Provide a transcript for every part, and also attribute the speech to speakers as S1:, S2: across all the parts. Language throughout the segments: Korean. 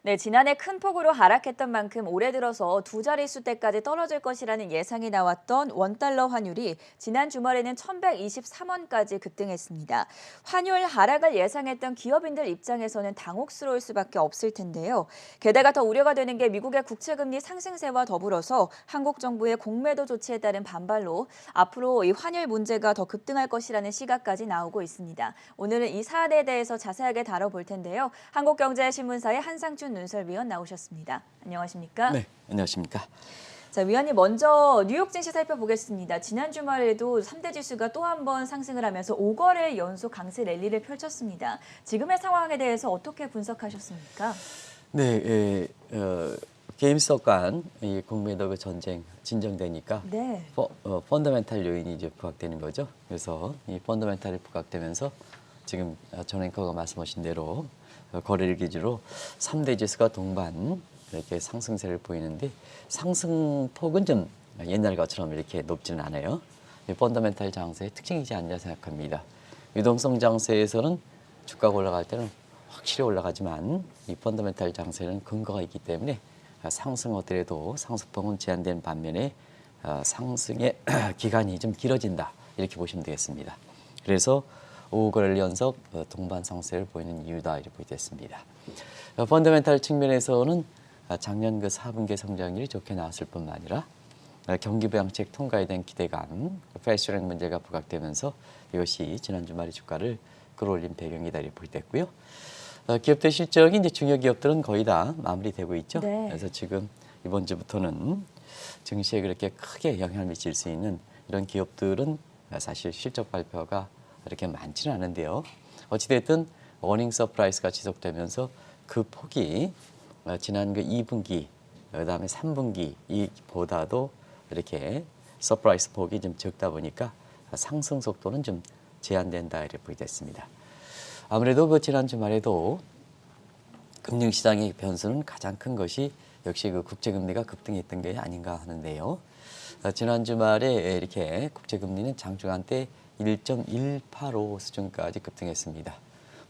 S1: 네, 지난해 큰 폭으로 하락했던 만큼 올해 들어서 두 자릿수대까지 떨어질 것이라는 예상이 나왔던 원달러 환율이 지난 주말에는 1,123원까지 급등했습니다. 환율 하락을 예상했던 기업인들 입장에서는 당혹스러울 수밖에 없을 텐데요. 게다가 더 우려가 되는 게 미국의 국채금리 상승세와 더불어서 한국 정부의 공매도 조치에 따른 반발로 앞으로 이 환율 문제가 더 급등할 것이라는 시각까지 나오고 있습니다. 오늘은 이 사안에 대해서 자세하게 다뤄볼 텐데요. 한국경제신문사의 한상춘 눈설위원 나오셨습니다. 안녕하십니까?
S2: 네, 안녕하십니까?
S1: 자, 위원님 먼저 뉴욕 증시 살펴보겠습니다. 지난 주말에도 3대 지수가 또 한 번 상승을 하면서 5거래 연속 강세 랠리를 펼쳤습니다. 지금의 상황에 대해서 어떻게 분석하셨습니까?
S2: 네, 게임스톱 간 이 공매도 전쟁 진정되니까
S1: 네.
S2: 펀더멘탈 요인이 이제 부각되는 거죠. 그래서 이 펀더멘탈이 부각되면서 지금 전 앵커가 말씀하신 대로 거래일 기준으로 3대 지수가 동반 이렇게 상승세를 보이는데 상승폭은 좀 옛날 것처럼 이렇게 높지는 않아요. 이 펀더멘탈 장세의 특징이지 않냐 생각합니다. 유동성 장세에서는 주가가 올라갈 때는 확실히 올라가지만 이 펀더멘탈 장세는 근거가 있기 때문에 상승하더라도 상승폭은 제한된 반면에 상승의 기간이 좀 길어진다 이렇게 보시면 되겠습니다. 그래서 5거래일 연속 동반 상승세를 보이는 이유다 이렇게 보겠습니다. 펀더멘탈 측면에서는 작년 그 4분기 성장률이 좋게 나왔을 뿐만 아니라 경기 부양책 통과에 대한 기대감, 패스트트랙 문제가 부각되면서 이것이 지난 주말의 주가를 끌어올린 배경이다 이렇게 보겠고요. 기업들 실적이 이제 중요 기업들은 거의 다 마무리되고 있죠.
S1: 네.
S2: 그래서 지금 이번 주부터는 증시에 그렇게 크게 영향을 미칠 수 있는 이런 기업들은 사실 실적 발표가 그렇게 많지는 않은데요. 어찌됐든 어닝 서프라이즈가 지속되면서 그 폭이 지난 그 2분기, 그다음에 3분기 이보다도 이렇게 서프라이즈 폭이 좀 적다 보니까 상승 속도는 좀 제한된다 이렇게 보게 됐습니다. 아무래도 그 지난 주말에도 금융시장의 변수는 가장 큰 것이 역시 그 국제금리가 급등했던 게 아닌가 하는데요. 지난 주말에 이렇게 국제금리는 장중한 때 1.185 수준까지 급등했습니다.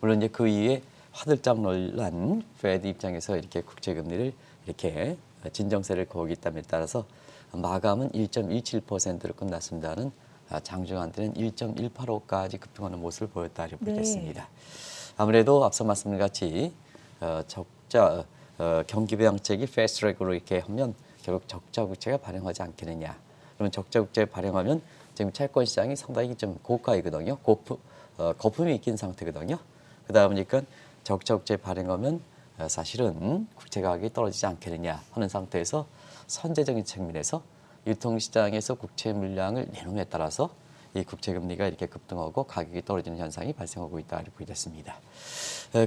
S2: 물론 이제 그 이후에 화들짝 놀란 페드 입장에서 이렇게 국제금리를 이렇게 진정세를 거기 있다에 따라서 마감은 1.17%로 끝났습니다는 장중한 때는 1.185까지 급등하는 모습을 보였다 이렇게 보겠습니다. 아무래도 앞서 말씀드린 같이 적자 경기 부양책이 패스트트랙으로 이렇게 하면 결국 적자 국채가 발행하지 않겠느냐. 그러면 적자 국채 발행하면 지금 채권 시장이 상당히 좀 고가이거든요. 거품이 있긴 상태거든요. 그러다 보니까 적자 국채 발행하면 사실은 국채 가격이 떨어지지 않겠느냐 하는 상태에서 선제적인 측면에서 유통시장에서 국채 물량을 내놓음에 따라서 이 국채금리가 이렇게 급등하고 가격이 떨어지는 현상이 발생하고 있다 이렇게 보겠습니다.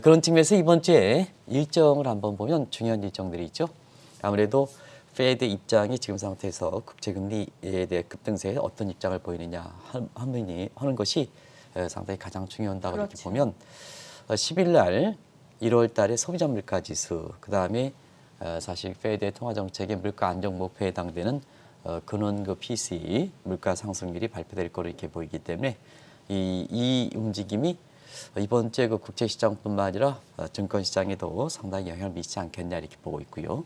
S2: 그런 측면에서 이번 주에 일정을 한번 보면 중요한 일정들이 있죠. 아무래도 페드 입장이 지금 상태에서 국채금리에 대해 급등세에 어떤 입장을 보이느냐 하는 것이 상당히 가장 중요하다고
S1: 그렇죠.
S2: 이렇게 보면 10일 날 1월 달에 소비자 물가 지수, 그다음에 사실 페드의 통화 정책의 물가 안정 목표에 해당되는 근원 그 PCE 물가 상승률이 발표될 거로 이렇게 보이기 때문에 이 움직임이 이번 주에 그 국채 시장뿐만 아니라 증권 시장에도 상당히 영향을 미치지 않겠냐 이렇게 보고 있고요.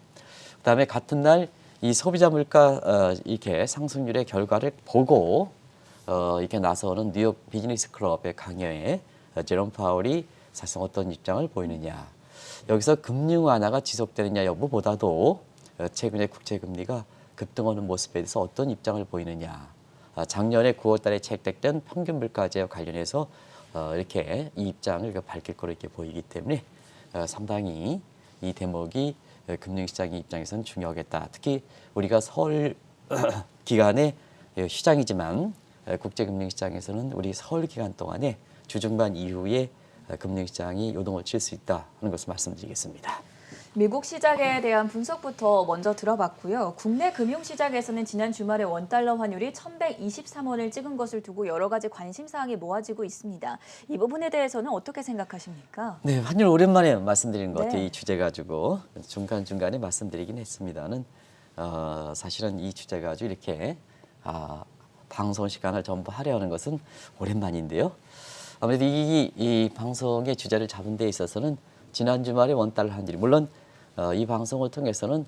S2: 그다음에 같은 날 이 소비자 물가 이렇게 상승률의 결과를 보고 이렇게 나서는 뉴욕 비즈니스 클럽의 강연에 제롬 파월이 사실 어떤 입장을 보이느냐. 여기서 금융 완화가 지속되느냐 여부보다도 최근에 국채 금리가 급등하는 모습에 대해서 어떤 입장을 보이느냐. 작년에 9월 달에 채택된 평균 물가제와 관련해서 이렇게 이 입장을 밝힐 거로 이렇게 보이기 때문에 상당히 이 대목이 금융시장의 입장에서는 중요하겠다. 특히 우리가 설 기간에 시장이지만 국제금융시장에서는 우리 설 기간 동안에 주중반 이후에 금융시장이 요동을 칠 수 있다 하는 것을 말씀드리겠습니다.
S1: 미국 시장에 대한 분석부터 먼저 들어봤고요. 국내 금융시장에서는 지난 주말에 원달러 환율이 1,123원을 찍은 것을 두고 여러 가지 관심사항이 모아지고 있습니다. 이 부분에 대해서는 어떻게 생각하십니까?
S2: 네, 환율 오랜만에 말씀드리는 것 같아요.
S1: 네.
S2: 이 주제 가지고 중간중간에 말씀드리긴 했습니다는 사실은 이 주제 가지고 이렇게 방송 시간을 전부 할애하는 것은 오랜만인데요. 아무래도 이 방송의 주제를 잡은 데 있어서는 지난 주말에 원달러 환율이 물론 이 방송을 통해서는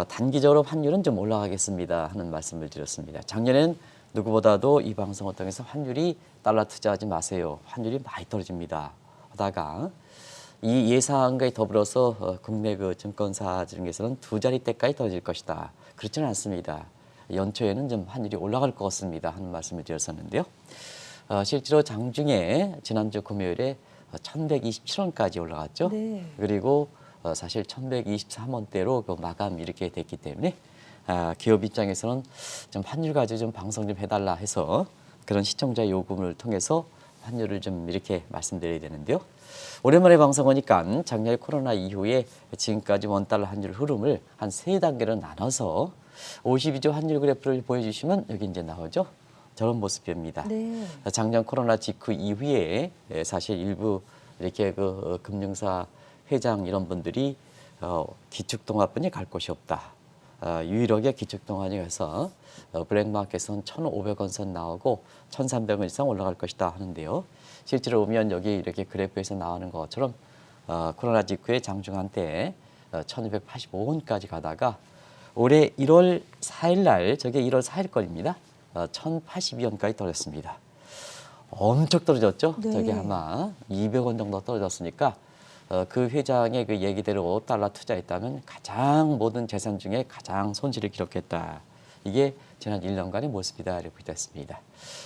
S2: 단기적으로 환율은 좀 올라가겠습니다 하는 말씀을 드렸습니다. 작년에는 누구보다도 이 방송을 통해서 환율이 달러 투자하지 마세요. 환율이 많이 떨어집니다. 하다가 이 예상과 더불어서 국내 그 증권사 중에서는 두 자리대까지 떨어질 것이다. 그렇지는 않습니다. 연초에는 좀 환율이 올라갈 것 같습니다 하는 말씀을 드렸었는데요. 실제로 장중에 지난주 금요일에 1127원까지 올라갔죠.
S1: 네.
S2: 그리고 사실 1123원대로 그 마감 이렇게 됐기 때문에 기업 입장에서는 좀 환율 가지고 좀 방송 좀 해달라 해서 그런 시청자 요금을 통해서 환율을 좀 이렇게 말씀드려야 되는데요. 오랜만에 방송하니까 작년 코로나 이후에 지금까지 원달러 환율 흐름을 한 세 단계로 나눠서 52주 환율 그래프를 보여주시면 여기 이제 나오죠. 저런 모습입니다.
S1: 네.
S2: 작년 코로나 직후 이후에 사실 일부 이렇게 그 금융사 회장 이런 분들이 기축통화뿐이 갈 곳이 없다. 유일하게 기축통화이 가서 블랙마켓은 1,500원 선 나오고 1,300원 이상 올라갈 것이다 하는데요. 실제로 보면 여기 이렇게 그래프에서 나오는 것처럼 코로나 직후에 장중 한때 1,285원까지 가다가 올해 1월 4일 날 저게 1월 4일 거입니다. 1,082원까지 떨어졌습니다. 엄청 떨어졌죠?
S1: 네.
S2: 저게 아마 200원 정도 떨어졌으니까 그 회장의 그 얘기대로 달러 투자했다면 가장 모든 재산 중에 가장 손실을 기록했다. 이게 지난 1년간의 모습이다 이렇게 됐습니다.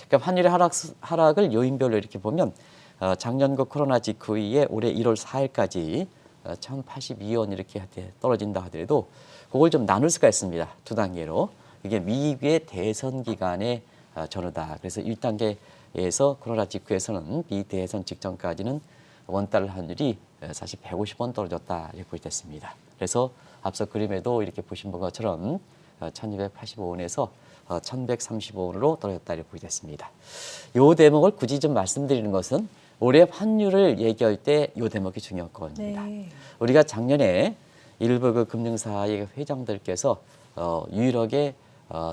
S2: 그러니까 환율의 하락을 요인별로 이렇게 보면 작년 그 코로나 직후에 올해 1월 4일까지 1,082원 이렇게 떨어진다 하더라도 그걸 좀 나눌 수가 있습니다. 두 단계로. 이게 미국의 대선 기간의 전후다. 그래서 1단계에서 코로나 직후에서는 미대선 직전까지는 원달러 환율이 사실 150원 떨어졌다 이렇게 보여졌습니다. 그래서 앞서 그림에도 이렇게 보신 것처럼 1285원에서 1135원으로 떨어졌다 이렇게 보여졌습니다. 이 대목을 굳이 좀 말씀드리는 것은 올해 환율을 얘기할 때 이 대목이 중요한 겁니다.
S1: 네.
S2: 우리가 작년에 일부 그 금융사의 회장들께서 유일하게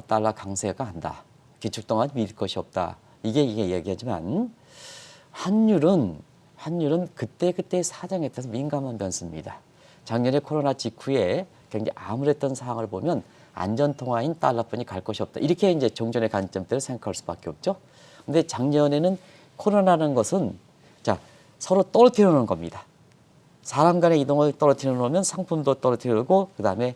S2: 달러 강세가 한다. 기축통화 믿을 것이 없다. 이게 얘기하지만 환율은 그때 사정에 따라서 민감한 변수입니다. 작년에 코로나 직후에 굉장히 암울했던 상황을 보면 안전통화인 달러뿐이 갈 것이 없다. 이렇게 이제 종전의 관점대로 생각할 수밖에 없죠. 근데 작년에는 코로나라는 것은 자 서로 떨어뜨려 놓은 겁니다. 사람 간의 이동을 떨어뜨려 놓으면 상품도 떨어뜨리고 그다음에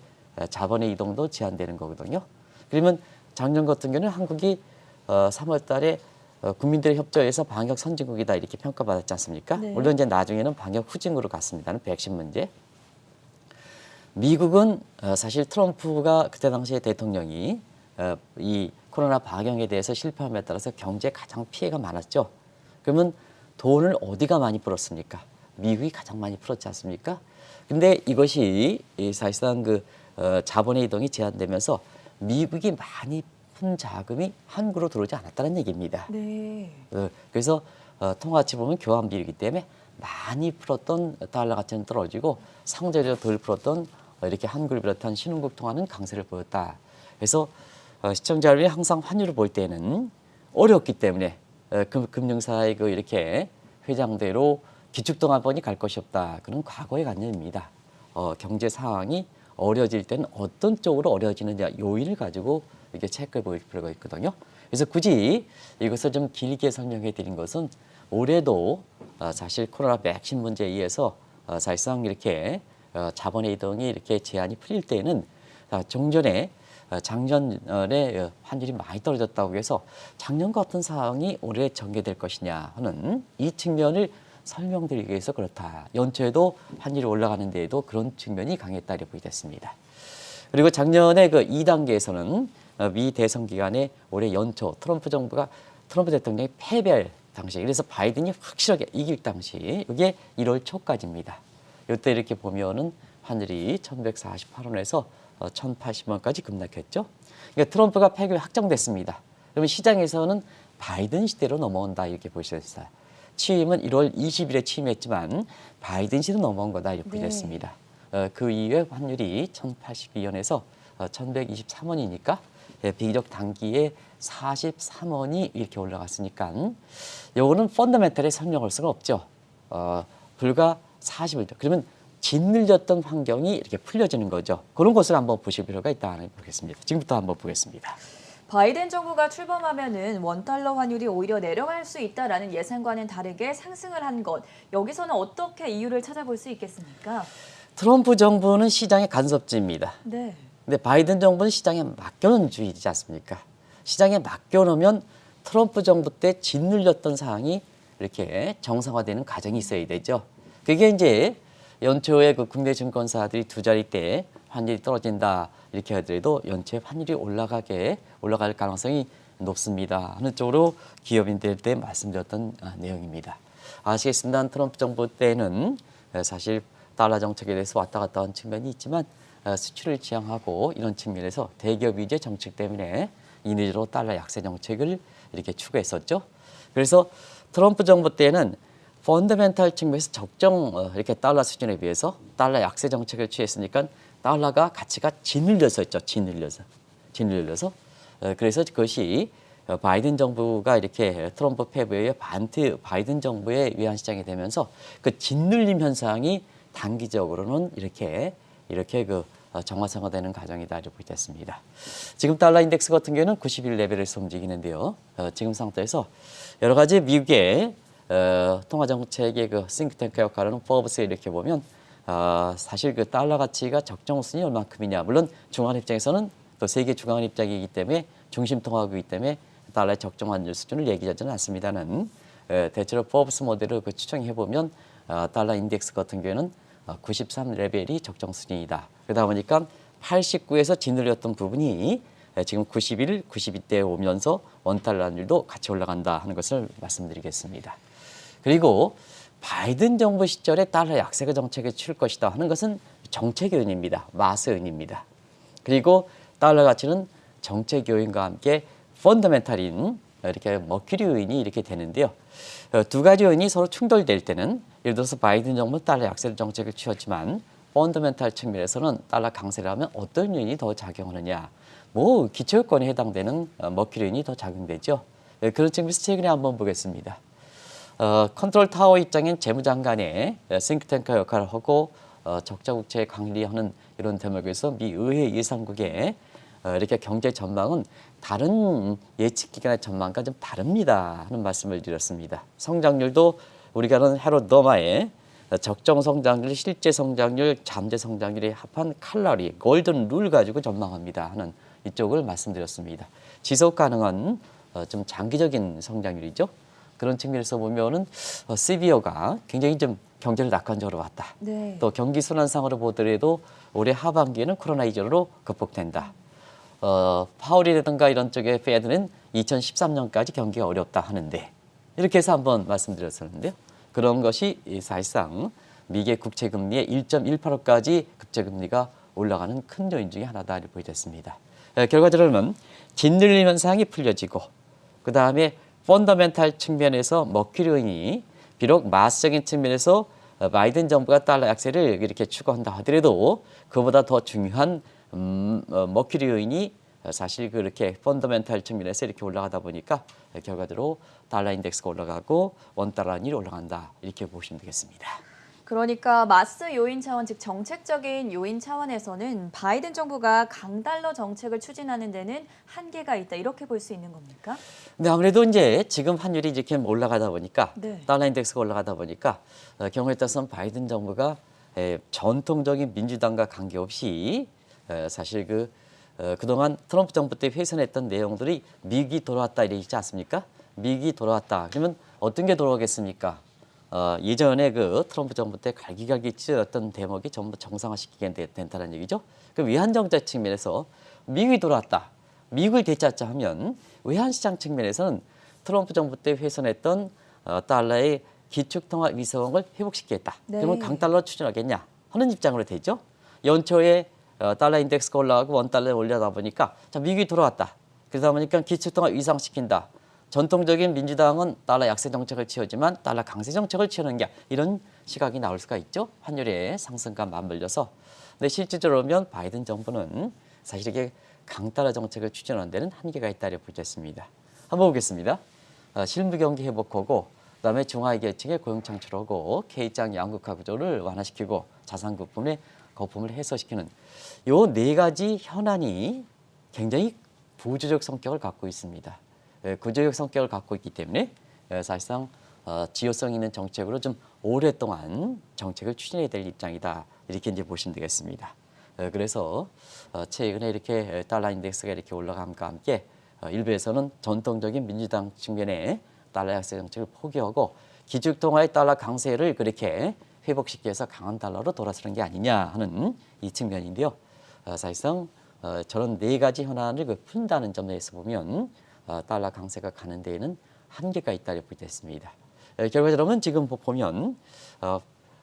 S2: 자본의 이동도 제한되는 거거든요. 그러면 작년 같은 경우는 한국이 3월 달에 국민들의 협조에서 방역 선진국이다 이렇게 평가받았지 않습니까?
S1: 네.
S2: 물론 이제 나중에는 방역 후진국으로 갔습니다는 백신 문제. 미국은 사실 트럼프가 그때 당시에 대통령이 이 코로나 방역에 대해서 실패함에 따라서 경제에 가장 피해가 많았죠. 그러면 돈을 어디가 많이 풀었습니까? 미국이 가장 많이 풀었지 않습니까? 근데 이것이 사실상 그 자본의 이동이 제한되면서 미국이 많이 푼 자금이 한국으로 들어오지 않았다는 얘기입니다.
S1: 네.
S2: 그래서 통화치 보면 교환비이기 때문에 많이 풀었던 달러 가치는 떨어지고 상대적으로 덜 풀었던 이렇게 한국을 비롯한 신흥국 통화는 강세를 보였다. 그래서 시청자 여러분이 항상 환율을 볼 때는 어렵기 때문에 금융사의 그 이렇게 회장대로 기축통화번이 갈 것이 없다. 그런 과거의 관념입니다. 경제 상황이 어려질 때는 어떤 쪽으로 어려지느냐 요인을 가지고 이렇게 체크해 볼 필요가 있거든요. 그래서 굳이 이것을 좀 길게 설명해 드린 것은 올해도 사실 코로나 백신 문제에 의해서 사실상 이렇게 자본의 이동이 이렇게 제한이 풀릴 때는 종전에 작년에 환율이 많이 떨어졌다고 해서 작년 같은 상황이 올해 전개될 것이냐 하는 이 측면을 설명드리기 위해서 그렇다. 연초에도 환율이 올라가는 데에도 그런 측면이 강했다 이렇게 보겠습니다. 그리고 작년에 그 2단계에서는 미 대선 기간에 올해 연초 트럼프 대통령이 패배할 당시 그래서 바이든이 확실하게 이길 당시 이게 1월 초까지입니다. 이때 이렇게 보면은 환율이 1,148원에서 1,080원까지 급락했죠. 그러니까 트럼프가 패배가 확정됐습니다. 그러면 시장에서는 바이든 시대로 넘어온다 이렇게 보셨어요. 취임은 1월 20일에 취임했지만 바이든 시대로 넘어온 거다 이렇게 보셨습니다. 그 이후에 환율이 1,082원에서 1,123원이니까 비교적 단기에 43원이 이렇게 올라갔으니까 요거는 펀더멘털에 설명할 수가 없죠. 불과 40일. 그러면 짓눌렸던 환경이 이렇게 풀려지는 거죠. 그런 것을 한번 보실 필요가 있다는 보겠습니다. 지금부터 한번 보겠습니다.
S1: 바이든 정부가 출범하면은 원달러 환율이 오히려 내려갈 수 있다라는 예상과는 다르게 상승을 한 것. 여기서는 어떻게 이유를 찾아볼 수 있겠습니까?
S2: 트럼프 정부는 시장의 간섭지입니다.
S1: 네.
S2: 근데 바이든 정부는 시장에 맡겨놓은 주의지 않습니까? 시장에 맡겨놓으면 트럼프 정부 때 짓눌렸던 상황이 이렇게 정상화되는 과정이 있어야 되죠. 그게 이제 연초에 그 국내 증권사들이 두 자릿대 환율이 떨어진다 이렇게 하더라도 연초에 환율이 올라갈 가능성이 높습니다 하는 쪽으로 기업인들 때 말씀드렸던 내용입니다. 아시겠습니다. 트럼프 정부 때는 사실 달러 정책에 대해서 왔다 갔다 한 측면이 있지만 수출을 지향하고 이런 측면에서 대기업 위주의 정책 때문에 인위적으로 달러 약세 정책을 이렇게 추구했었죠. 그래서 트럼프 정부 때는 펀더멘탈 측면에서 적정 이렇게 달러 수준에 비해서 달러 약세 정책을 취했으니까 달러가 가치가 짓눌려서 있죠. 짓눌려서. 그래서 그것이 바이든 정부가 이렇게 트럼프 패배의 바이든 정부의 외환 시장이 되면서 그 짓눌림 현상이 단기적으로는 이렇게 그 정화상화되는 과정이다 이렇게 보겠습니다. 지금 달러 인덱스 같은 경우는 91 레벨에서 움직이는데요. 지금 상태에서 여러 가지 미국의 통화 정책의 그 싱크탱크 역할을 포브스에 이렇게 보면 사실 그 달러 가치가 적정 수준이 얼마큼이냐. 물론 중앙 입장에서는 또 세계 중앙 입장이기 때문에 중심 통화국이기 때문에 달러의 적정 환율 수준을 얘기하지는 않습니다는 대체로 포브스 모델을 그 추정해 보면 달러 인덱스 같은 경우에는 93 레벨이 적정 수준이다. 그러다 보니까 89에서 짓눌렸던 부분이 지금 91, 92대에 오면서 원달러 환율도 같이 올라간다 하는 것을 말씀드리겠습니다. 그리고 바이든 정부 시절에 달러 약세가 정책에 취할 것이다 하는 것은 정책 요인입니다. 마스 요인입니다. 그리고 달러 가치는 정책 요인과 함께 펀더멘탈인 이렇게 머큐리 요인이 이렇게 되는데요. 두 가지 요인이 서로 충돌될 때는 예를 들어서 바이든 정부는 달러 약세 정책을 취했지만 펀더멘탈 측면에서는 달러 강세를 하면 어떤 요인이 더 작용하느냐. 뭐 기초요건에 해당되는 머큐리 요인이 더 작용되죠. 그런 측면에서 최근에 한번 보겠습니다. 컨트롤 타워 입장인 재무장관의 싱크탱크 역할을 하고 적자 국채 관리하는 이런 대목에서 미 의회 예상국의 이렇게 경제 전망은 다른 예측 기관의 전망과 좀 다릅니다 하는 말씀을 드렸습니다. 성장률도 우리가 아는 헤롯 더마의 적정 성장률, 실제 성장률, 잠재 성장률이 합한 칼라리, 골든 룰 가지고 전망합니다 하는 이쪽을 말씀드렸습니다. 지속 가능한 좀 장기적인 성장률이죠. 그런 측면에서 보면은 CBO가 굉장히 좀 경제를 낙관적으로 봤다.
S1: 네.
S2: 또 경기 순환상으로 보더라도 올해 하반기에는 코로나 이전으로 극복된다. 파월이라든가 이런 쪽의 페드는 2013년까지 경기가 어렵다 하는데 이렇게 해서 한번 말씀드렸었는데요. 그런 것이 사실상 미국의 국채금리의 1.185까지 국채금리가 올라가는 큰 요인 중에 하나다 이렇게 보여졌습니다. 결과적으로는 짓눌림 현상이 풀려지고 그 다음에 펀더멘탈 측면에서 머큐리 요인이 비록 마스적인 측면에서 바이든 정부가 달러 약세를 이렇게 추구한다 하더라도 그보다 더 중요한 머큐리 요인이 사실 그렇게 펀더멘탈 측면에서 이렇게 올라가다 보니까 결과적으로 달러 인덱스가 올라가고 원달러 환율이 올라간다 이렇게 보시면 되겠습니다.
S1: 그러니까 마스 요인 차원, 즉 정책적인 요인 차원에서는 바이든 정부가 강달러 정책을 추진하는 데는 한계가 있다 이렇게 볼 수 있는 겁니까?
S2: 근데 아무래도 이제 지금 환율이 이렇게 올라가다 보니까
S1: 네.
S2: 달러 인덱스가 올라가다 보니까 경우에 따라서는 바이든 정부가 전통적인 민주당과 관계없이 사실 그동안 트럼프 정부 때 훼손했던 내용들이 미국이 돌아왔다 이러지 않습니까? 미국이 돌아왔다. 그러면 어떤 게 돌아오겠습니까? 예전에 그 트럼프 정부 때 갈기갈기 찢어졌던 대목이 전부 정상화시키게 된다는 얘기죠. 그 외환 정책 측면에서 미국이 돌아왔다. 미국을 되찾자 하면 외환 시장 측면에서는 트럼프 정부 때 훼손했던 달러의 기축통화 위성을 회복시키겠다.
S1: 네.
S2: 그러면 강달러 추진하겠냐 하는 입장으로 되죠. 연초에 달러 인덱스가 올라가고 원달러에 올려다 보니까 자 미국이 돌아왔다. 그러다 보니까 기축통화 위상시킨다. 전통적인 민주당은 달러 약세 정책을 취하지만 달러 강세 정책을 취하는 게 이런 시각이 나올 수가 있죠. 환율의 상승과 맞물려서. 근데 실질적으로 보면 바이든 정부는 사실 이게 강달러 정책을 추진하는 데는 한계가 있다고 보겠습니다. 한번 보겠습니다. 실무 경기 회복하고 그다음에 중하계층의 고용 창출하고 K장 양극화 구조를 완화시키고 자산 거품을 해소시키는 요 네 가지 현안이 굉장히 구조적 성격을 갖고 있습니다. 구조적 성격을 갖고 있기 때문에 사실상 지효성 있는 정책으로 좀 오랫동안 정책을 추진해야 될 입장이다. 이렇게 이제 보시면 되겠습니다. 그래서 최근에 이렇게 달러 인덱스가 이렇게 올라감과 함께 일부에서는 전통적인 민주당 측면의 달러 약세 정책을 포기하고 기축통화의 달러 강세를 그렇게 회복시키기 위해서 강한 달러로 돌아서는 게 아니냐 하는 이 측면인데요. 사실상 저런 네 가지 현안을 푼다는 점에서 보면 달러 강세가 가는 데에는 한계가 있다고 볼 수 있습니다. 결과적으로 지금 보면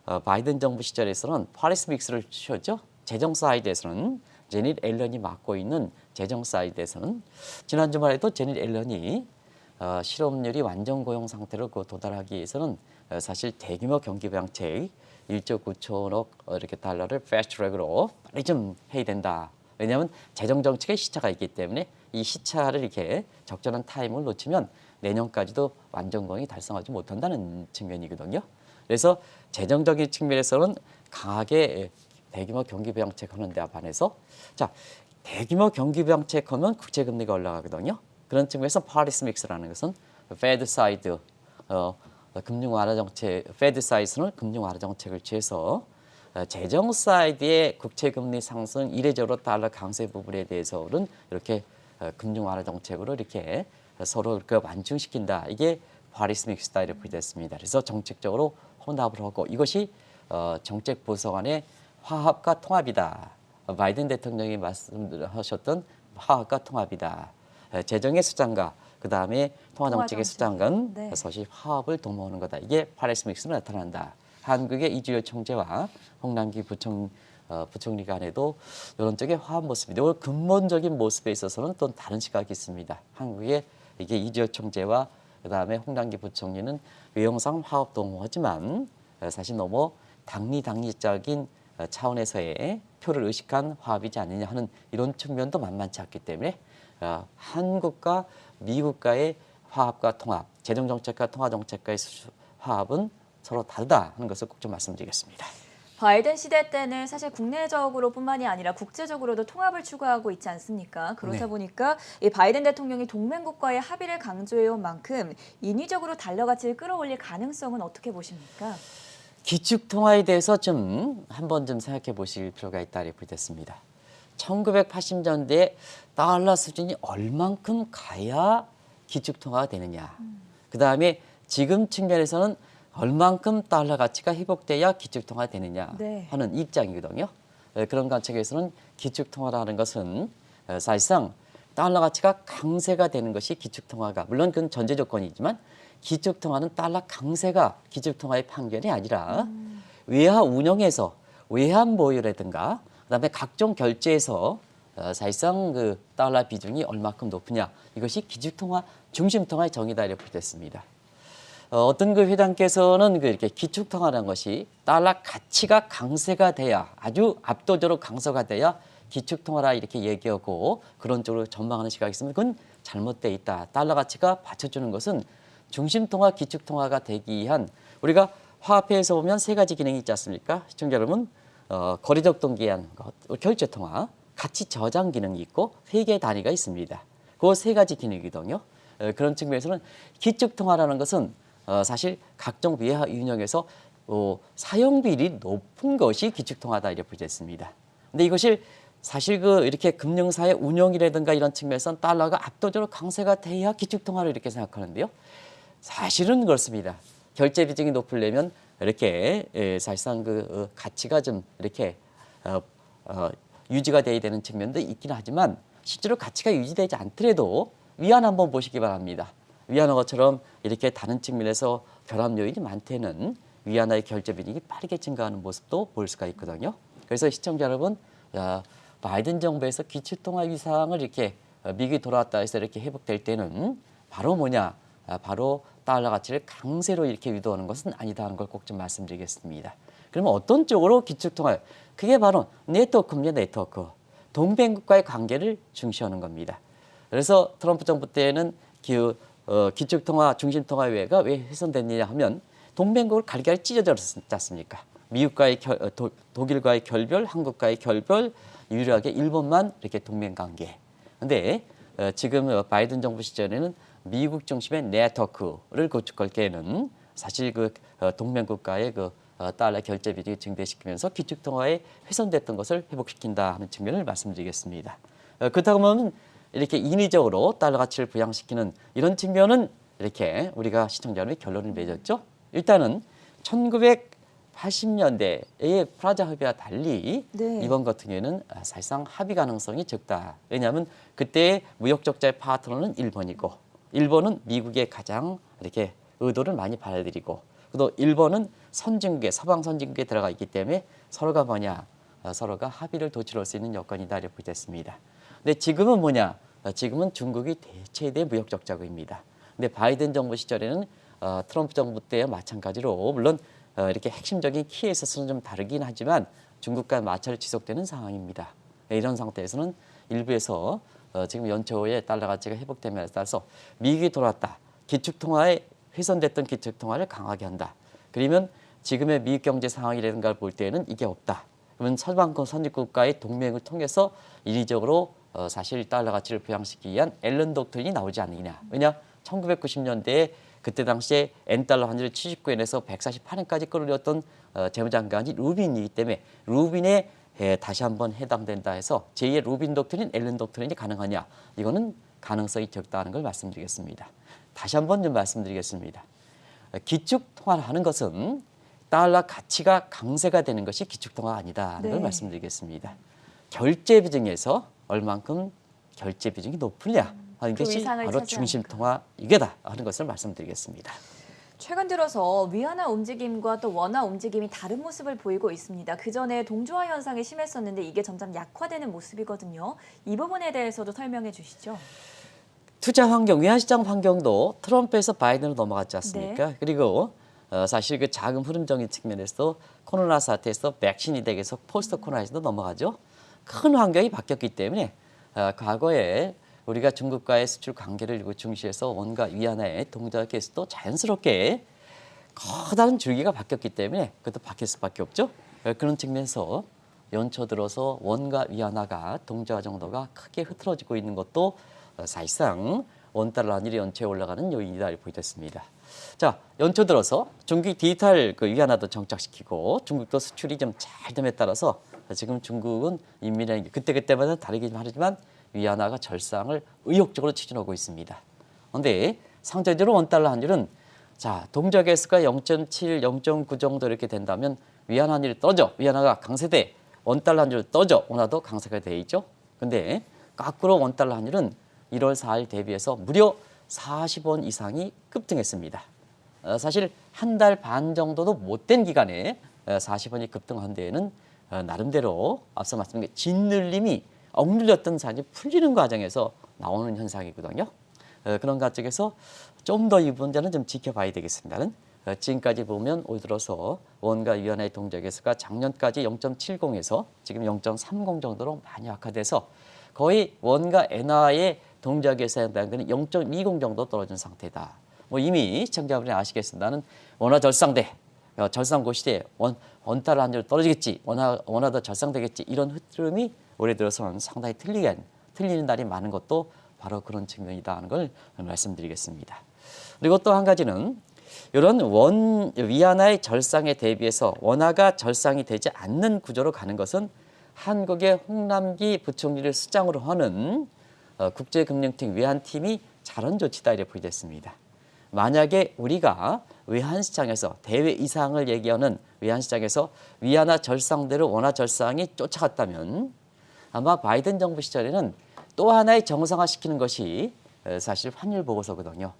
S2: 바이든 정부 시절에서는 파리스 믹스를 취했죠. 재정 사이드에서는 제닛 앨런이 맡고 있는 재정 사이드에서는 지난 주말에도 제닛 앨런이 실업률이 완전 고용 상태로 도달하기 위해서는 사실 대규모 경기 부양책 1조 9천억 이렇게 달러를 패스트트랙으로 빨리 좀 해야 된다. 왜냐하면 재정 정책의 시차가 있기 때문에 이 시차를 이렇게 적절한 타임을 놓치면 내년까지도 완전 고용이 달성하지 못한다는 측면이거든요. 그래서 재정적인 측면에서는 강하게 대규모 경기 부양책 하는 데 반해서 자 대규모 경기 부양책 하면 국채 금리가 올라가거든요. 그런 측면에서 파리스 믹스라는 것은 페드 사이드 금융 완화 정책, 페드 사이드는 금융 완화 정책을 취해서 재정 사이드의 국채 금리 상승 이례적으로 달러 강세 부분에 대해서는 이렇게 금융 완화 정책으로 이렇게 서로 완충시킨다. 이게 파리스 믹스다 이렇게 보겠습니다. 그래서 정책적으로 혼합을 하고 이것이 정책 보수 간의 화합과 통합이다. 바이든 대통령이 말씀하셨던 화합과 통합이다. 재정의 수장과 그 다음에 통화정책의 수장은
S1: 네.
S2: 서시 화합을 도모하는 거다. 이게 파리스 믹스로 나타난다. 한국의 이주열 총재와 홍남기 부총리 간에도 이런 쪽의 화합 모습인데 오늘 근본적인 모습에 있어서는 또 다른 시각이 있습니다. 한국의 이게 이주열 총재와 그 다음에 홍남기 부총리는 외형상 화합 도모하지만 사실 너무 당리적인 차원에서의 표를 의식한 화합이지 않느냐 하는 이런 측면도 만만치 않기 때문에 한국과 미국과의 화합과 통합, 재정정책과 통화정책과의 화합은 서로 다르다 하는 것을 꼭 좀 말씀드리겠습니다.
S1: 바이든 시대 때는 사실 국내적으로뿐만이 아니라 국제적으로도 통합을 추구하고 있지 않습니까? 그렇다
S2: 네.
S1: 보니까 이 바이든 대통령이 동맹국과의 합의를 강조해온 만큼 인위적으로 달러 가치를 끌어올릴 가능성은 어떻게 보십니까?
S2: 기축통화에 대해서 좀 한번 좀 생각해 보실 필요가 있다 이렇게 됐습니다. 1980년대에 달러 수준이 얼만큼 가야 기축통화가 되느냐. 그다음에 지금 측면에서는 얼만큼 달러 가치가 회복돼야 기축통화가 되느냐
S1: 네.
S2: 하는 입장이거든요. 그런 관점에서는 기축통화라는 것은 사실상 달러 가치가 강세가 되는 것이 기축통화가 물론 그건 전제 조건이지만 기축통화는 달러 강세가 기축통화의 판결이 아니라 외화 운영에서 외환 보유라든가 그다음에 각종 결제에서 사실상 그 달러 비중이 얼마큼 높으냐 이것이 기축통화 중심통화의 정의다 이렇게 됐습니다. 어떤 그 회장께서는 이렇게 기축통화라는 것이 달러 가치가 강세가 돼야 아주 압도적으로 강세가 돼야 기축통화라 이렇게 얘기하고 그런 쪽으로 전망하는 시각이 있으면 그건 잘못돼 있다. 달러 가치가 받쳐주는 것은 중심통화, 기축통화가 되기 위한 우리가 화폐에서 보면 세 가지 기능이 있지 않습니까? 시청자 여러분, 거래적 동기한 결제통화, 가치 저장 기능이 있고 회계 단위가 있습니다. 그 세 가지 기능이거든요. 그런 측면에서는 기축통화라는 것은 사실 각종 외화 운영에서 사용 비율이 높은 것이 기축통화다 이렇게 보겠습니다. 근데 이것이 사실 이렇게 금융사의 운영이라든가 이런 측면에서는 달러가 압도적으로 강세가 돼야 기축통화를 이렇게 생각하는데요. 사실은 그렇습니다. 결제 비중이 높으려면 이렇게 사실상 그 가치가 좀 이렇게 유지가 돼야 되는 측면도 있긴 하지만 실제로 가치가 유지되지 않더라도 위안 한번 보시기 바랍니다. 위안화처럼 이렇게 다른 측면에서 결합 요인이 많다는 위안화의 결제 비중이 빠르게 증가하는 모습도 볼 수가 있거든요. 그래서 시청자 여러분, 바이든 정부에서 기축통화 위상을 이렇게 미국이 돌아왔다 해서 이렇게 회복될 때는 바로 뭐냐? 바로 달러 가치를 강세로 이렇게 유도하는 것은 아니다 하는 걸 꼭 좀 말씀드리겠습니다. 그러면 어떤 쪽으로 기축통화? 그게 바로 네트워크입니다. 네트워크. 동맹국과의 관계를 중시하는 겁니다. 그래서 트럼프 정부 때는 기축통화, 중심통화회가 왜 훼손됐느냐 하면 동맹국을 갈갈이 찢어졌지 않습니까? 미국과의 독일과의 결별, 한국과의 결별, 유일하게 일본만 이렇게 동맹관계. 근데 지금 바이든 정부 시절에는 미국 중심의 네트워크를 구축할 게에는 사실 그 동맹국가의 그 달러 결제 비중이 증대시키면서 기축통화에 훼손됐던 것을 회복시킨다 하는 측면을 말씀드리겠습니다. 그렇다고 하면 이렇게 인위적으로 달러 가치를 부양시키는 이런 측면은 이렇게 우리가 시청자 여러분이 결론을 맺었죠. 일단은 1980년대의 프라자 합의와 달리
S1: 네.
S2: 이번 같은 경우에는 사실상 합의 가능성이 적다. 왜냐하면 그때의 무역 적자의 파트너는 일본이고 일본은 미국의 가장 이렇게 의도를 많이 받아들이고 또 일본은 선진국에 서방 선진국에 들어가 있기 때문에 서로가 뭐냐 서로가 합의를 도출할 수 있는 여건이다 이렇게 됐습니다. 근데 지금은 뭐냐? 지금은 중국이 최대 무역 적자국입니다. 근데 바이든 정부 시절에는 트럼프 정부 때와 마찬가지로 물론 이렇게 핵심적인 키에 있어서는 좀 다르긴 하지만 중국과 마찰이 지속되는 상황입니다. 이런 상태에서는 일부에서 지금 연초에 달러 가치가 회복됨에 따라서 미국이 돌아왔다. 기축통화에 훼손됐던 기축통화를 강하게 한다. 그러면 지금의 미국 경제 상황이라든가 볼 때에는 이게 없다. 그러면 서방권 선진국과의 동맹을 통해서 인위적으로 사실 달러 가치를 부양시키기 위한 앨런 독트린이 나오지 않느냐. 왜냐? 1990년대에 그때 당시에 N달러 환율을 79엔에서 148엔까지 끌어올렸던 재무장관이 루빈이기 때문에 루빈에 다시 한번 해당된다 해서 제2의 루빈 독트린, 앨런 독트린이 가능하냐. 이거는 가능성이 적다는 걸 말씀드리겠습니다. 다시 한번 좀 말씀드리겠습니다. 기축통화를 하는 것은 달러 가치가 강세가 되는 것이 기축통화가 아니다는 걸 말씀드리겠습니다. 결제 비중에서 얼만큼 결제 비중이 높으냐 하는
S1: 그
S2: 것이
S1: 이상을
S2: 바로
S1: 차지하니까.
S2: 중심통화 이게다 하는 것을 말씀드리겠습니다.
S1: 최근 들어서 위안화 움직임과 또 원화 움직임이 다른 모습을 보이고 있습니다. 그전에 동조화 현상이 심했었는데 이게 점점 약화되는 모습이거든요. 이 부분에 대해서도 설명해 주시죠.
S2: 투자 환경, 외환시장 환경도 트럼프에서 바이든으로 넘어갔지 않습니까?
S1: 네.
S2: 그리고 사실 그 자금 흐름적인 측면에서 코로나 사태에서 백신이 되게서 포스트 코로나에서도 넘어가죠. 큰 환경이 바뀌었기 때문에 과거에 우리가 중국과의 수출 관계를 중시해서 원가 위안화의 동조화 케이스도 자연스럽게 커다란 줄기가 바뀌었기 때문에 그것도 바뀔 수밖에 없죠. 그런 측면에서 연초 들어서 원가 위안화가 동조화 정도가 크게 흐트러지고 있는 것도 사실상 원달러 환율이 연초에 올라가는 요인이다 이렇게 보여졌습니다. 자, 연초 들어서 중국 디지털 그 위안화도 정착시키고 중국도 수출이 좀 잘 됨에 따라서 지금 중국은 인민의 그때마다 다르긴 하지만 위안화가 절상을 의욕적으로 추진하고 있습니다. 그런데 상대적으로 원달러 환율은 자 동조화 계수가 0.7, 0.9 정도 이렇게 된다면 위안화 환율이 떨어져 위안화가 강세돼 원달러 환율이 떨어져 원화도 강세가 돼 있죠. 근데 거꾸로 원달러 환율은 1월 4일 대비해서 무려 40원 이상이 급등했습니다. 사실 한 달 반 정도도 못된 기간에 40원이 급등한 데에는 나름대로 앞서 말씀드린 짓눌림이 억눌렸던 산이 풀리는 과정에서 나오는 현상이거든요. 그런 과정에서 좀 더 이 문제는 좀 지켜봐야 되겠습니다는 지금까지 보면 올 들어서 원가 위안화의 동조화 계수가 작년까지 0.70에서 지금 0.30 정도로 많이 악화돼서 거의 원가 엔화의 동조화 계수에 해당되는 0.20 정도 떨어진 상태다. 뭐 이미 시청자분이 아시겠습니다는 원화 절상대, 절상고 시대에 원달러 환율 떨어지겠지, 원화도 절상되겠지 이런 흐름이 올해 들어서는 상당히 틀리는 날이 많은 것도 바로 그런 측면이다 하는 걸 말씀드리겠습니다. 그리고 또 한 가지는 이런 위안화의 절상에 대비해서 원화가 절상이 되지 않는 구조로 가는 것은 한국의 홍남기 부총리를 수장으로 하는 국제금융팀 외환팀이 잘한 조치다 이렇게 보여졌습니다. 만약에 우리가 외환시장에서 대외 이상을 얘기하는 외환시장에서 위안화 절상대로 원화 절상이 쫓아갔다면 아마 바이든 정부 시절에는 또 하나의 정상화시키는 것이 사실 환율 보고서거든요.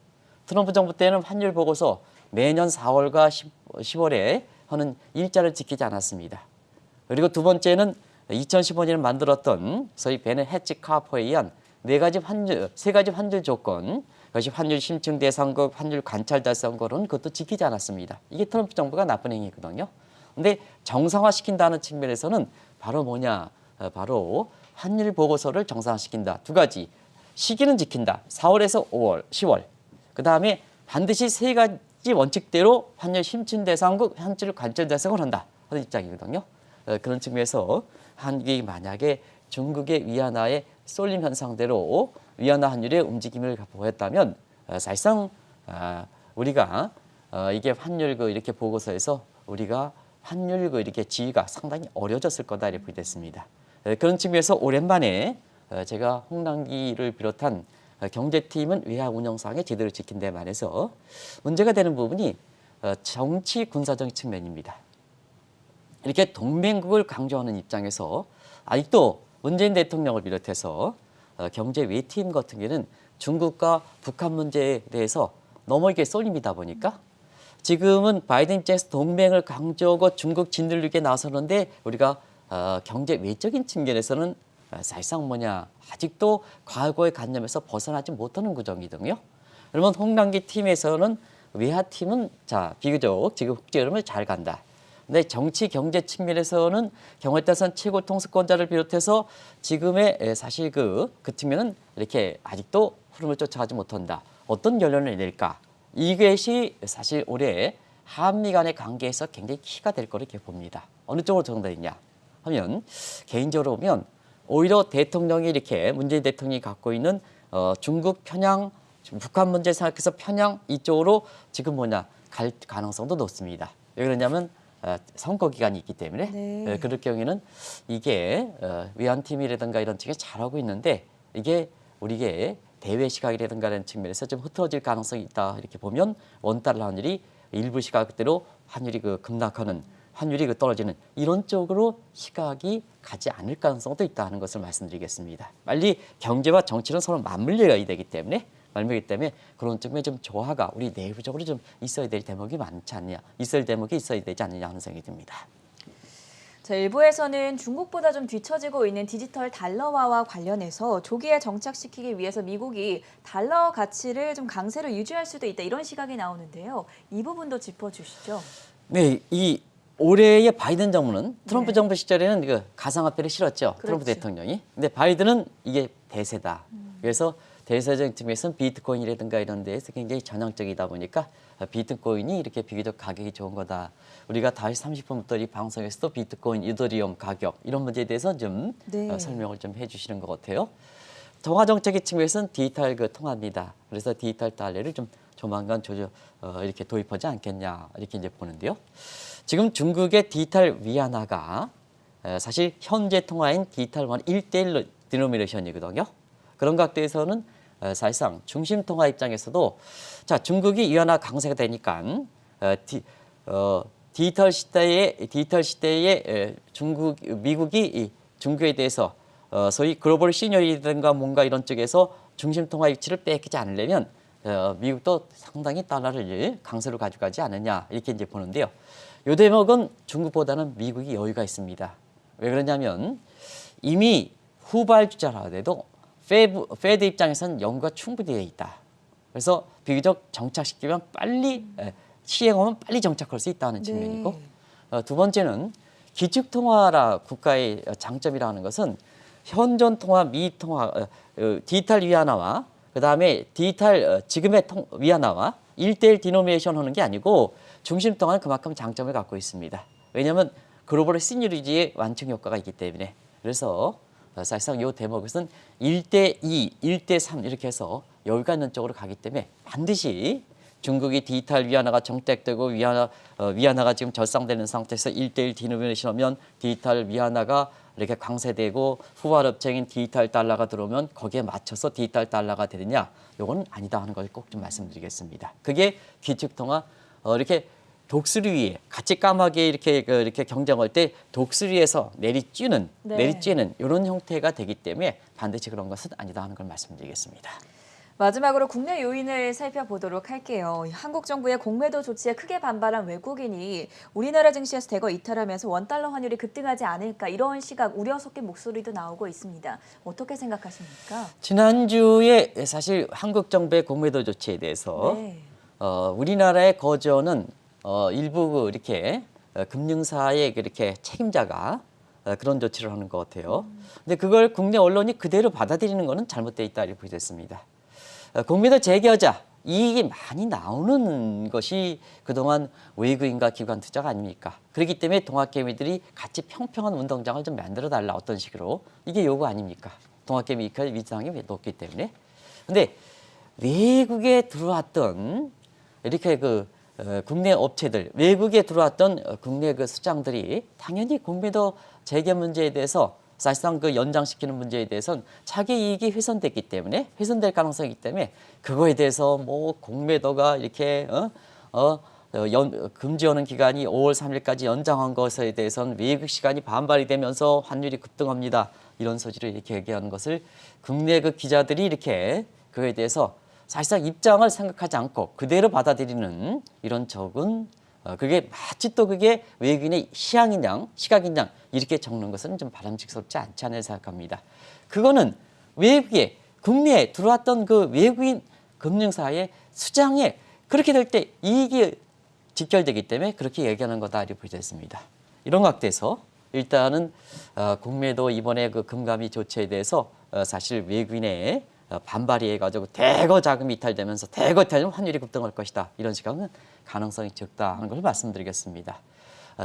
S2: 트럼프 정부 때는 환율 보고서 매년 4월과 10월에 하는 일자를 지키지 않았습니다. 그리고 두 번째는 2015년에 만들었던 소위 베넷 해치 카퍼에 의한 세 가지 환율 조건, 그것이 환율 심층 대상국, 환율 관찰 대상국은 그것도 지키지 않았습니다. 이게 트럼프 정부가 나쁜 행위거든요. 그런데 정상화시킨다는 측면에서는 바로 뭐냐? 바로 환율 보고서를 정상화시킨다. 두 가지. 시기는 지킨다. 4월에서 5월, 10월. 그다음에 반드시 세 가지 원칙대로 환율 심취 대상국, 환율 관절 대상을 한다 하는 입장이거든요. 그런 측면에서 한국이 만약에 중국의 위안화의 쏠림 현상대로 위안화 환율의 움직임을 보였다면 사실상 우리가 이게 환율 이렇게 보고서에서 우리가 환율 이렇게 지위가 상당히 어려졌을 거다 이렇게 됐습니다. 그런 측면에서 오랜만에 제가 홍남기를 비롯한 경제팀은 외화 운영상에 제대로 지킨 데 반해서 문제가 되는 부분이 정치 군사적인 측면입니다. 이렇게 동맹국을 강조하는 입장에서 아직도 문재인 대통령을 비롯해서 경제 외팀 같은 경우는 중국과 북한 문제에 대해서 너무 이렇게 쏠림이다 보니까 지금은 바이든 입장에서 동맹을 강조하고 중국 짓누르게 나서는데 우리가 경제 외적인 측면에서는 사실상 아직도 과거의 관념에서 벗어나지 못하는 구조이거든요. 그러면 홍남기 팀에서는 외화팀은 비교적 지금 국제 흐름을 잘 간다. 근데 정치 경제 측면에서는 경월대선 최고 통수권자를 비롯해서 지금의 사실 그 측면은 이렇게 아직도 흐름을 쫓아가지 못한다. 어떤 결론을 낼까? 이것이 사실 올해 한미 간의 관계에서 굉장히 키가 될 거로 이렇게 봅니다. 어느 쪽으로 정답이냐 하면 개인적으로 보면 오히려 대통령이 이렇게 문재인 대통령이 갖고 있는 중국 편향, 북한 문제 생각해서 편향 이쪽으로 지금 갈 가능성도 높습니다. 왜 그러냐면 선거 기간이 있기 때문에
S1: 네.
S2: 그럴 경우에는 이게 외환팀이라든가 이런 측에 잘하고 있는데 이게 우리의 대외 시각이라든가 하는 측면에서 좀 흐트러질 가능성이 있다 이렇게 보면 원달러 환율이 일부 시각대로 환율이 급락하는 환율이 떨어지는 이런 쪽으로 시각이 가지 않을 가능성도 있다는 것을 말씀드리겠습니다. 빨리 경제와 정치는 서로 맞물려야 되기 때문에 그런 측면에 좀 조화가 우리 내부적으로 좀 있어야 될 대목이 많지 않냐, 있어야 되지 않느냐 하는 생각이 듭니다.
S1: 자, 일부에서는 중국보다 좀 뒤처지고 있는 디지털 달러화와 관련해서 조기에 정착시키기 위해서 미국이 달러 가치를 좀 강세로 유지할 수도 있다 이런 시각이 나오는데요. 이 부분도 짚어주시죠.
S2: 네, 이 올해의 바이든 정부는 트럼프
S1: 네.
S2: 정부 시절에는 가상화폐를 싫었죠. 트럼프
S1: 그렇지.
S2: 대통령이. 근데 바이든은 이게 대세다. 그래서 대세적인 측면에서는 비트코인이라든가 이런 데에서 굉장히 전향적이다 보니까 비트코인이 이렇게 비교적 가격이 좋은 거다. 우리가 다시 30분부터 이 방송에서도 비트코인, 이더리움 가격 이런 문제에 대해서 좀
S1: 네.
S2: 설명을 좀 해주시는 것 같아요. 통화 정책의 측면에서는 디지털 통화입니다. 그래서 디지털 달러를 좀 조만간 이렇게 도입하지 않겠냐 이렇게 이제 보는데요. 지금 중국의 디지털 위안화가 사실 현재 통화인 디지털 원 1대1 디노미네이션이거든요. 그런 각도에서는 사실상 중심 통화 입장에서도 중국이 위안화 강세가 되니까 디지털 시대에 미국이 중국에 대해서 소위 글로벌 시니어리든가 뭔가 이런 쪽에서 중심 통화 위치를 뺏기지 않으려면 미국도 상당히 달러를 강세로 가져가지 않느냐 이렇게 이제 보는데요. 이 대목은 중국보다는 미국이 여유가 있습니다. 왜 그러냐면 이미 후발주자라 하더라도 페드 입장에서는 연구가 충분히 되어 있다. 그래서 비교적 정착시키면 빨리 시행하면 빨리 정착할 수 있다는 측면이고 두 번째는 기축통화라 국가의 장점이라는 것은 현존 통화, 미통화, 디지털 위안화와 그다음에 지금의 위안화와 1대1 디노미네이션 하는 게 아니고 중심 통화는 그만큼 장점을 갖고 있습니다. 왜냐하면 글로벌 시너지의 완충 효과가 있기 때문에. 그래서 사실상 이 대목에서는 1대2, 1대3 이렇게 해서 여유가 있는 쪽으로 가기 때문에 반드시 중국이 디지털 위안화가 정착되고 위안화가 지금 절상되는 상태에서 1대1 디노미네이션 하면 디지털 위안화가 이렇게 강세되고 후발업체인 디지털 달러가 들어오면 거기에 맞춰서 디지털 달러가 되느냐 이건 아니다 하는 걸 꼭 좀 말씀드리겠습니다. 그게 기축통화 이렇게 독수리 위에 같이 까마귀 이렇게 경쟁할 때 독수리 위에서 내리쬐는 이런 형태가 되기 때문에 반드시 그런 것은 아니다 하는 걸 말씀드리겠습니다.
S1: 마지막으로 국내 요인을 살펴보도록 할게요. 한국 정부의 공매도 조치에 크게 반발한 외국인이 우리나라 증시에서 대거 이탈하면서 원달러 환율이 급등하지 않을까 이런 시각 우려 섞인 목소리도 나오고 있습니다. 어떻게 생각하십니까?
S2: 지난주에 사실 한국 정부의 공매도 조치에 대해서 우리나라의 거저는 일부 이렇게 금융사의 이렇게 책임자가 그런 조치를 하는 것 같아요. 근데 그걸 국내 언론이 그대로 받아들이는 것은 잘못되어 있다 이렇게 보겠습니다. 공매도 재개하자 이익이 많이 나오는 것이 그동안 외국인과 기관 투자가 아닙니까? 그렇기 때문에 동학개미들이 같이 평평한 운동장을 좀 만들어 달라 어떤 식으로 이게 요구 아닙니까? 동학개미 이익 위상이 높기 때문에. 근데 외국에 들어왔던 이렇게 국내 업체들, 외국에 들어왔던 국내 수장들이 당연히 공매도 재개 문제에 대해서 사실상 연장시키는 문제에 대해서는 자기 이익이 훼손됐기 때문에 훼손될 가능성이 있기 때문에 그거에 대해서 뭐 공매도가 이렇게 금지하는 기간이 5월 3일까지 연장한 것에 대해서는 외국 시간이 반발이 되면서 환율이 급등합니다. 이런 소지를 이렇게 얘기하는 것을 국내 기자들이 이렇게 그거에 대해서 사실상 입장을 생각하지 않고 그대로 받아들이는 이런 적은 그게 마치 또 그게 외국인의 시향인 양, 시각인 양 이렇게 적는 것은 좀 바람직스럽지 않지 않나 생각합니다. 그거는 외국에 국내에 들어왔던 그 외국인 금융사의 수장에 그렇게 될 때 이익이 직결되기 때문에 그렇게 얘기하는 거다 이렇게 보여졌습니다. 이런 각도에서 일단은 공매도 이번에 금감위 조치에 대해서 사실 외국인의 반발이 해가지고 대거 자금이 이탈되면서 대거 이탈되면 환율이 급등할 것이다. 이런 시각은 가능성이 적다 하는 걸 말씀드리겠습니다.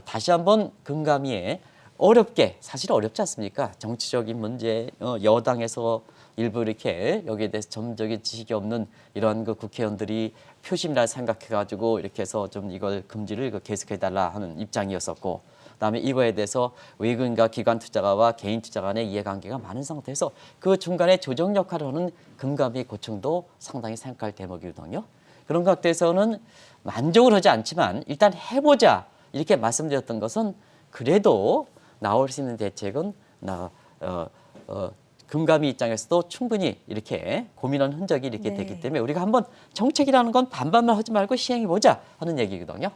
S2: 다시 한번 금감위에 어렵게 사실 어렵지 않습니까? 정치적인 문제 여당에서 일부 이렇게 여기에 대해서 전적인 지식이 없는 이런 국회의원들이 표심이라 생각해가지고 이렇게 해서 좀 이걸 금지를 계속해달라 하는 입장이었었고 그다음에 이거에 대해서 외국인과 기관 투자가와 개인 투자가 간의 이해관계가 많은 상태에서 그 중간에 조정 역할을 하는 금감위 고충도 상당히 생각할 대목이거든요. 그런 각도에서는 만족을 하지 않지만 일단 해보자 이렇게 말씀드렸던 것은 그래도 나올 수 있는 대책은 금감위 입장에서도 충분히 이렇게 고민한 흔적이 이렇게 됐기 때문에 우리가 한번 정책이라는 건 반반만 하지 말고 시행해보자 하는 얘기거든요.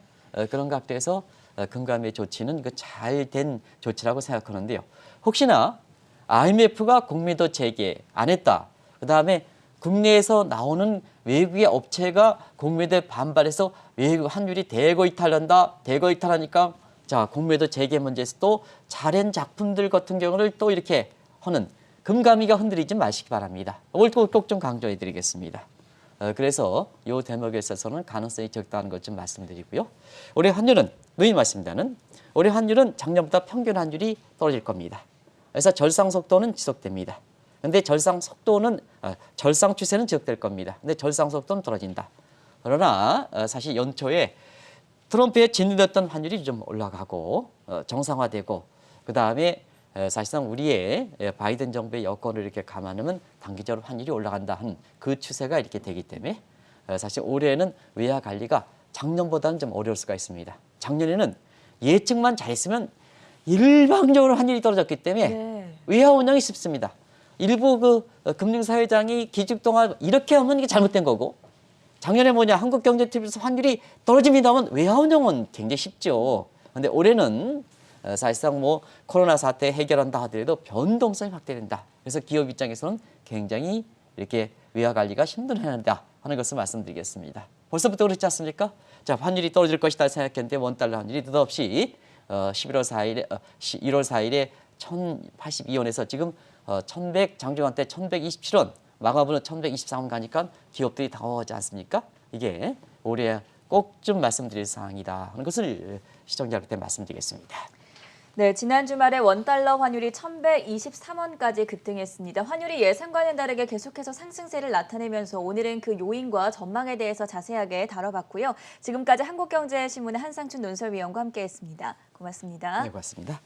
S2: 그런 각도에서 금감위 조치는 잘된 조치라고 생각하는데요. 혹시나 IMF가 공매도 재개 안 했다. 그다음에 국내에서 나오는 외국의 업체가 공매도에 반발해서 외국 환율이 대거 이탈한다. 대거 이탈하니까 자 공매도 재개 문제에서 또 잘한 작품들 같은 경우를 또 이렇게 하는 금감위가 흔들리지 마시기 바랍니다. 이걸 꼭 좀 강조해 드리겠습니다. 그래서 이 대목에 있어서는 가능성이 적다는 것 좀 말씀드리고요. 올해 환율은 누이 말씀드리는 올해 환율은 작년보다 평균 환율이 떨어질 겁니다. 그래서 절상 속도는 지속됩니다. 그런데 절상 추세는 지속될 겁니다. 근데 절상 속도는 떨어진다. 그러나 사실 연초에 트럼프의 진행됐던 환율이 좀 올라가고 정상화되고 그 다음에 사실상 우리의 바이든 정부의 여건을 이렇게 감안하면 단기적으로 환율이 올라간다 하는 그 추세가 이렇게 되기 때문에 사실 올해는 외화 관리가 작년보다는 좀 어려울 수가 있습니다. 작년에는 예측만 잘했으면 일방적으로 환율이 떨어졌기 때문에 외화 운영이 쉽습니다. 일부 금융사회장이 기축통화 이렇게 하면 이게 잘못된 거고 작년에 한국경제TV에서 환율이 떨어집니다 하면 외화 운영은 굉장히 쉽죠. 그런데 올해는 사실상 코로나 사태 해결한다 하더라도 변동성이 확대된다. 그래서 기업 입장에서는 굉장히 이렇게 외화 관리가 힘들어한다 하는 것을 말씀드리겠습니다. 벌써부터 그렇지 않습니까? 자, 환율이 떨어질 것이다 생각했는데 원달러 환율이 느닷없이 1월 4일에 1082원에서 지금 장중한 때 1127원, 마감으로 1123원 가니까 기업들이 당황하지 않습니까? 이게 올해 꼭 좀 말씀드릴 사항이다 하는 것을 시청자분께 말씀드리겠습니다.
S1: 네, 지난 주말에 원달러 환율이 1123원까지 급등했습니다. 환율이 예상과는 다르게 계속해서 상승세를 나타내면서 오늘은 그 요인과 전망에 대해서 자세하게 다뤄봤고요. 지금까지 한국경제신문의 한상춘 논설위원과 함께했습니다. 고맙습니다.
S2: 네, 고맙습니다.